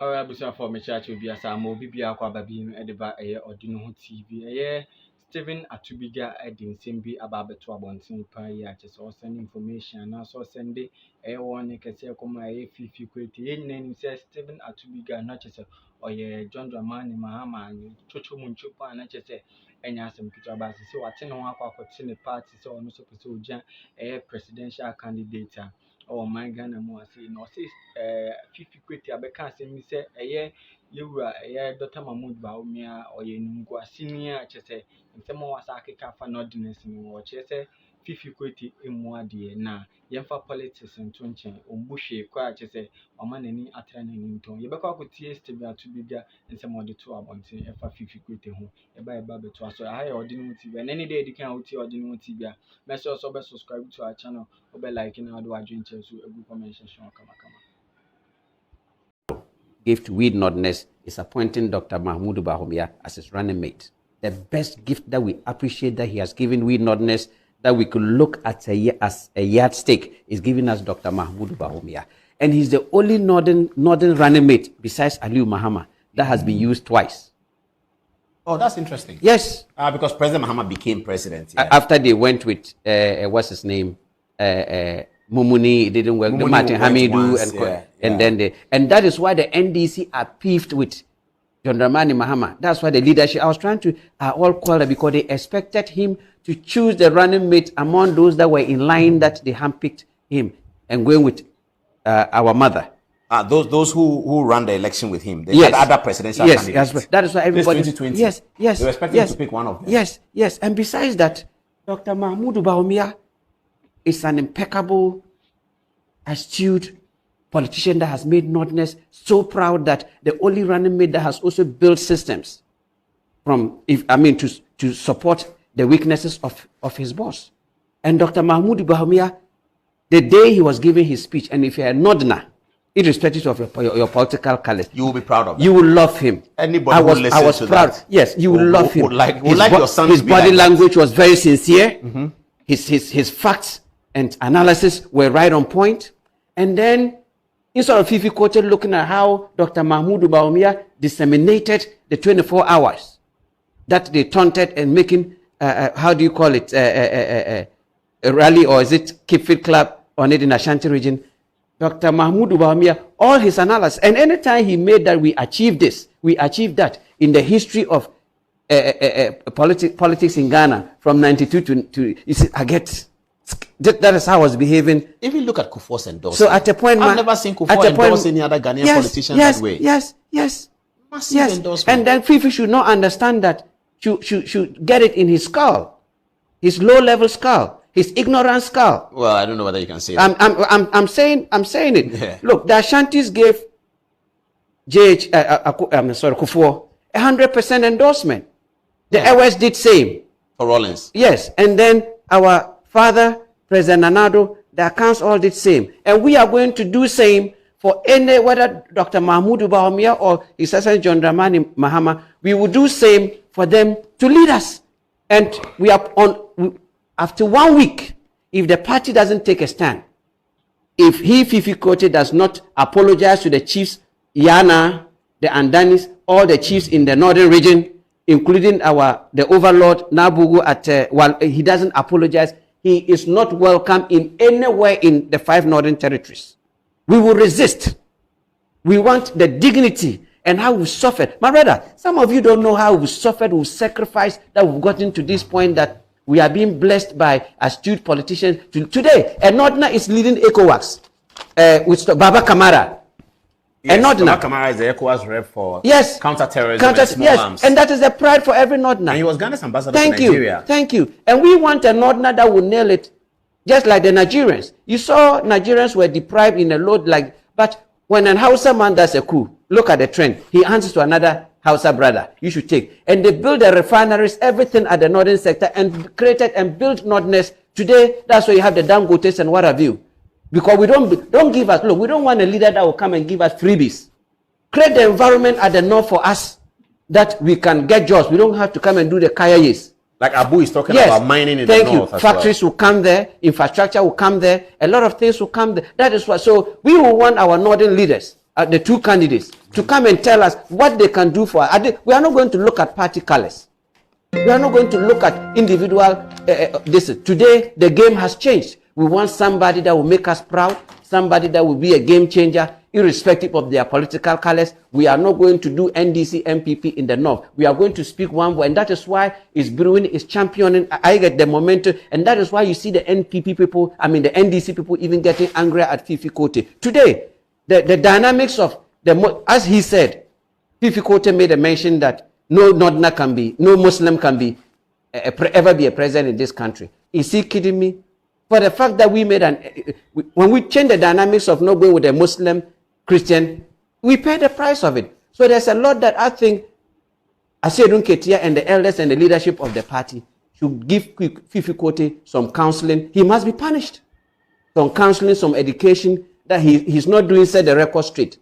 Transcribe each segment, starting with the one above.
Alright, busa for me church will be a samo bibia kwa babi ediba ordino TV Stephen Atubiga Edin Simbi ababeto abontin pa ya so send information na so send one kese koma Fiifi Kwetey name say Stephen Atubiga na chese oye John Dramani Mahama chocho munchu pa na chese enya asem kitu abase se wate no akwa ne party so no so pese oja presidential candidate oh my Ghana mo say no say Fiifi Kwetey abeka asem mi say yewura Dr. Bawumia oye nungwa senior chese nsemo wasa akeka fa ordinance ni wo chese Fiifi Kwetey emuade na yemfa politics ntonchen ombuhwe kwa chese omanani atra nani nton yebekwa akotie Stephen Atubiga nsemo de to abonten efa Fiifi Kwetey ho eba beto aso aha ordinary TV and any day edikan oti ordinary TV make sure so be subscribe to our channel obe like na do adwen so egu comment section kama gift with nodness is appointing Dr. Bawumia as his running mate. The best gift that we appreciate that he has given with nodness that we could look at as a yardstick is giving us Dr. Bawumia. And he's the only northern running mate besides Aliu Mahama that has been used twice. Oh, that's interesting. Yes. Because President Mahama became president. Yeah. After they went with, what's his name? Mumuni, it didn't work. Mumuni Martin Hamidu once, and then and that is why the NDC are peeved with John Dramani Mahama. That's why the leadership I was trying to all call it because they expected him to choose the running mate among those that were in line that they handpicked him and going with our mother. Those who ran the election with him, they yes. had other presidential candidates. Yes, that is why everybody. This 2020. Yes. They were expecting to pick one of them. Yes. And besides that, Dr. Bawumia is an impeccable, astute politician that has made Northerners so proud that the only running mate that has also built systems to support the weaknesses of his boss. And Dr. Bawumia, the day he was giving his speech, and if you're a Northerner, irrespective of your political color, you will be proud of him. You will love him. Anybody I was proud. That, yes, you will love him. Would like your son his to be body like language was very sincere. Mm-hmm. His facts and analysis were right on point. And then, instead of Fiifi Kwetey looking at how Dr. Bawumia disseminated the 24 hours that they taunted and making, how do you call it, a rally, or is it Keep Fit Club on it in Ashanti region, Dr. Bawumia, all his analysis, and anytime he made that we achieved this, we achieved that in the history of politics in Ghana from 92 to you see, that is how I was behaving. Even look at Kufuor's endorsement. So at a point, I've never seen Kufuor endorse any other Ghanaian politician that way. Yes. Massive endorsement. And then Fiifi should not understand that. Should get it in his skull, his low-level skull, his ignorant skull. Well, I don't know whether you can say that. I'm saying it. Yeah. Look, the Ashantis gave Kufuor 100% endorsement. The Ewes did same. For Rollins. Yes, and then our father, President Nanado, the accounts all did same. And we are going to do same for any, whether Dr. Bawumia or His Excellency John Dramani Mahama, we will do same for them to lead us. And we are after 1 week, if the party doesn't take a stand, if Fiifi Kwetey does not apologize to the chiefs, Yana, the Andanis, all the chiefs in the northern region, including the overlord Nabugu while he doesn't apologize, he is not welcome in anywhere in the 5 northern territories. We will resist. We want the dignity and how we suffered. My brother, some of you don't know how we suffered, we sacrificed, that we've gotten to this point that we are being blessed by astute politicians. Today, a Northerner is leading ECOWAS with Baba Kamara. Yes, Baba Kamara is the ECOWAS rep for counter-terrorism and small arms. And that is the pride for every Northerner. And he was Ghana's ambassador to Nigeria. Thank you. And we want a Northerner that will nail it, just like the Nigerians. You saw Nigerians were deprived in a load but when an Hausa man does a coup, look at the trend. He answers to another Hausa brother. You should take. And they built the refineries, everything at the northern sector, and created and built Northerners. Today, that's why you have the Dangotes and what have you. Because we don't give us, look, we don't want a leader that will come and give us freebies. Create the environment at the north for us that we can get jobs. We don't have to come and do the kayayes. Like Abu is talking about mining in the north. Thank you. Factories will come there, infrastructure will come there, a lot of things will come there. That is what. So we will want our northern leaders, the 2 candidates, to come and tell us what they can do for us. We are not going to look at party colors. We are not going to look at individual this. Today, the game has changed. We want somebody that will make us proud, somebody that will be a game changer, irrespective of their political colors. We are not going to do NDC, MPP in the north. We are going to speak one voice, and that is why it's brewing, it's championing. I get the momentum, and that is why you see the NPP people, the NDC people even getting angry at Fiifi Kwetey. Today, the dynamics of as he said, Fiifi Kwetey made a mention that no Northerner can be, no Muslim can be, ever be a president in this country. Is he kidding me? For the fact that we made when we change the dynamics of not going with a Muslim, Christian, we pay the price of it. So there's a lot that I think Aseidu Nketia and the elders and the leadership of the party should give Fiifi Kwetey some counseling. He must be punished. Some counseling, some education, that he's not doing set the record straight.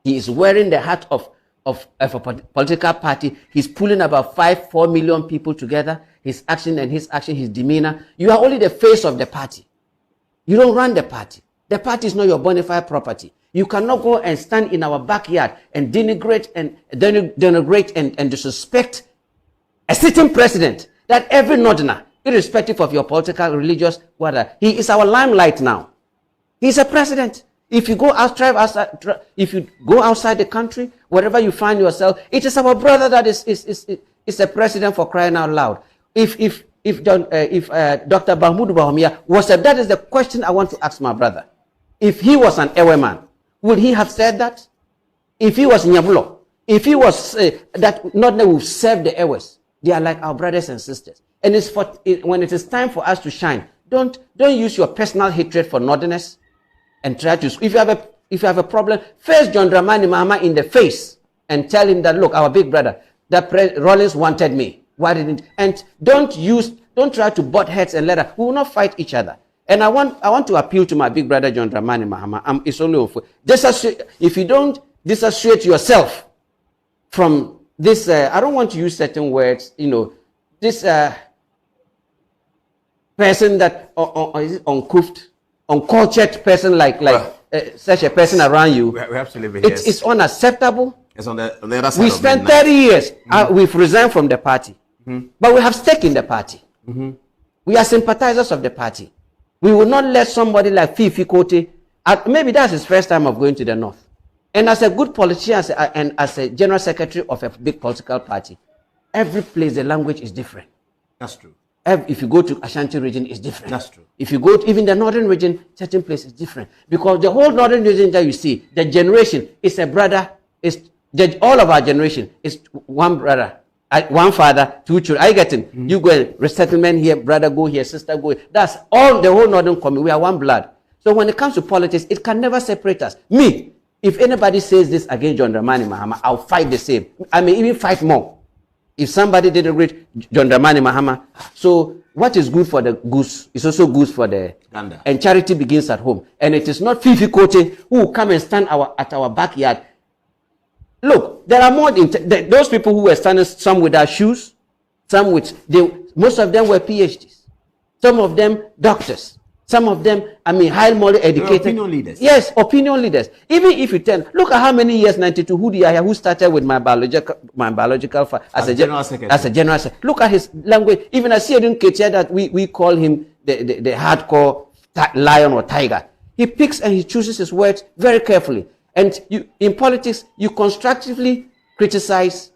He is wearing the hat of a political party. He's pulling about 4 million people together. His action, his demeanor. You are only the face of the party. You don't run the party. The party is not your bona fide property. You cannot go and stand in our backyard and denigrate and disrespect a sitting president that every Northerner, irrespective of your political, religious, whatever, he is our limelight now. He's a president. If you go outside the country, wherever you find yourself, it is our brother that is a president, for crying out loud. If Dr. Bawumia was that is the question I want to ask my brother. If he was an Ewe man, would he have said that? If he was Nyabulo, if he was that not that will serve the Ewes, they are like our brothers and sisters. And when it is time for us to shine, don't use your personal hatred for Northerners and try to. If you have a problem, face John Dramani Mahama in the face and tell him that, look, our big brother, that Rollins wanted me. Why didn't? And don't try to butt heads and let us. We will not fight each other. And I want to appeal to my big brother John Dramani Mahama. It's only if you don't disassociate yourself from this, I don't want to use certain words. This person that is uncouth, uncultured person like such a person around you. We have to live it. It's unacceptable. It's on the other side. We spent 30 years. We've resigned from the party, but we have stake in the party. We are sympathizers of the party. We will not let somebody like Fiifi Kwetey, maybe that's his first time of going to the north. And as a good politician and as a general secretary of a big political party, every place the language is different. That's true. If you go to Ashanti region, it's different. That's true. If you go to even the northern region, certain places is different. Because the whole northern region that you see, the generation is a brother, all of our generation is one brother, one father, two children. I get it. You go resettlement here, brother go here, sister go here. That's all the whole northern community. We are one blood. So when it comes to politics, it can never separate us. Me, if anybody says this against John Dramani Mahama, I'll fight the same. I may even fight more. If somebody didn't read John Dramani Mahama, so what is good for the goose is also good for the gander. And charity begins at home. And it is not Fiifi Kwetey who will come and stand at our backyard. Look, there are more those people who were standing, some without shoes, some most of them were PhDs, some of them doctors, some of them, highly educated. Opinion leaders. Yes, opinion leaders. Even if you look at how many years, 92, who started with my biological as a general secretary. Look at his language. Even Aseidu Nketia, that we call him the hardcore lion or tiger. He picks and he chooses his words very carefully. And in politics, you constructively criticize,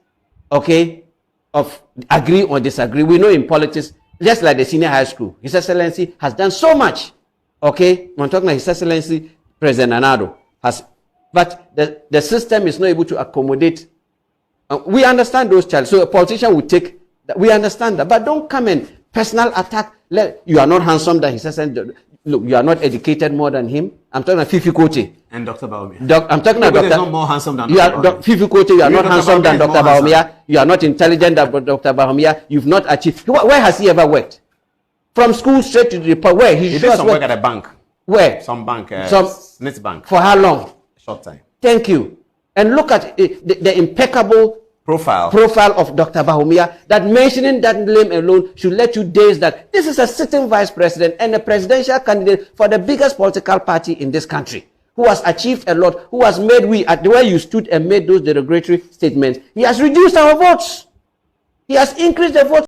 agree or disagree. We know in politics, just like the senior high school, His Excellency has done so much. When talking about His Excellency President Anado but the system is not able to accommodate. We understand those challenges. So a politician will take that. We understand that, but don't come and personal attack. You are not handsome than His Excellency. Look, you are not educated more than him. I'm talking about Fiifi Kwetey. And Dr. Bawumia. I'm talking about Dr. not more handsome than Dr. Bawumia. Fiifi Kwetey, you are not handsome than Dr. Bawumia. You are not intelligent than Dr. Bawumia. You've not achieved. Where has he ever worked? From school straight to the report. Where? He did some work at a bank. Where? Some bank. Snitz Bank. For how long? Short time. Thank you. And look at the impeccable profile of Dr. Bawumia, that mentioning that name alone should let you daze that this is a sitting vice president and a presidential candidate for the biggest political party in this country, who has achieved a lot, who has made at the way you stood and made those derogatory statements, he has reduced our votes. He has increased the votes.